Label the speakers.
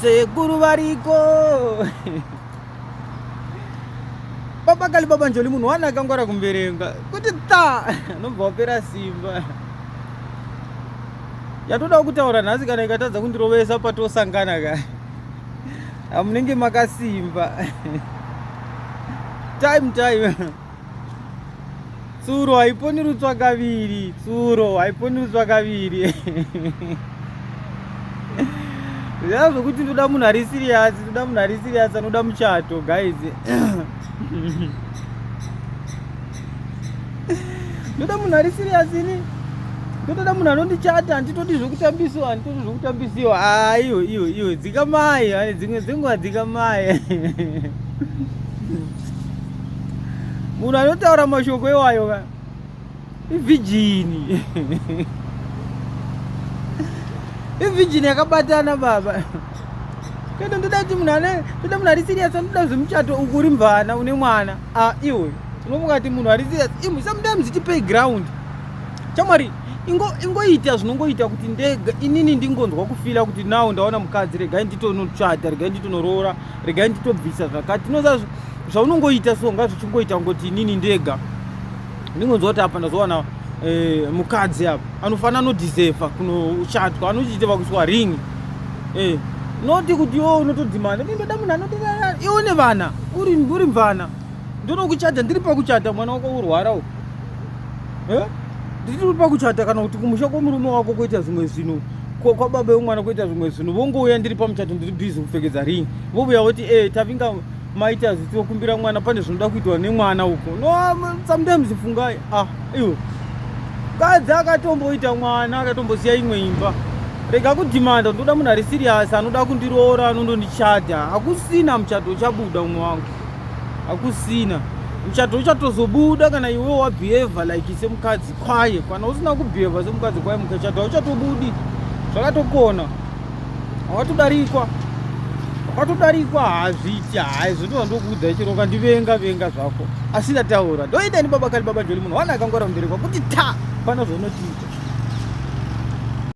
Speaker 1: sekuru variko. Baba kali baba njoli munhu wana akangwara kumberenga kuti nobva wapera simba. Yatoda kutaura nhasi kana ikatadza kundirovesa patosangana ka. Amunenge makasimba. Time. Tsuro haiponi rutswa kaviri. Zvava zvokuti ndoda munhu ari serious, anoda muchato guys. Ndoda munhu ari serious ini. Ndoda munhu anondichata, handitodi zvokutambisiwa. Iyo dzikamai, dzimwe dzenguva dzikamai. Munhu anotaura mashoko iwayo ka ivhijini. Ivhijini yakabatana baba. Kendo ndoda kuti munhu ari serious, anoda zvemuchato uku uri mvana une mwana. Iwe unomukati munhu ari serious. Sometimes iti playground. Chamwari ingoita zvinongoita kuti ndega inini ndingonzwa kufila kuti nawo ndaona mukadzi, regai nditonochata, regai nditonoroora, regai nditobvisa zvakati. Tinoza zvaunongoita so ngazvichingoita ngoti inini ndega ndingonzwa kuti apa ndazowana mukadzi apa anofanira nodhisefa kunochatwa, anochiteva kuiswa ringi. Noti kuti iwo unotodhimanda ndoda munhu anotodara iwo nevana uri mvana ndonokuchata, ndiri pakuchata mwana wako urwara uyu. Ndiri pakuchata kana kuti kumusha kwomurume wako kuita zvimwe zvinhu, kwababa vemwana kuita zvimwe zvinhu, vongouya ndiri pamuchato ndiri bhizi kupfekedza ringi, vobuya voti tavinga maita zvitokumbira mwana, pane zvinoda kuitwa nemwana uko. No, sometimes fungai iwo kadzi akatomboita mwana akatombosiya imwe imba. Rega kudhimanda, ndoda munhu ari serious anoda kundiroora, anondondichata. Hakusina muchato uchabuda umwe wangu, hakusina muchato uchatozobuda kana iwe wabehave like semukadzi kwaye. Kana usina kubehave semukadzi kwaye mukachato hauchatobudi. Zvakatokona, wakatodarikwa hazviti. Zvinoda ndokuudza ichiroka ndivenga zvako, asi ndataura ndoita ni baba kali baba njoli munhu wana akangwara kumberekwa kuti pana zvonotiita.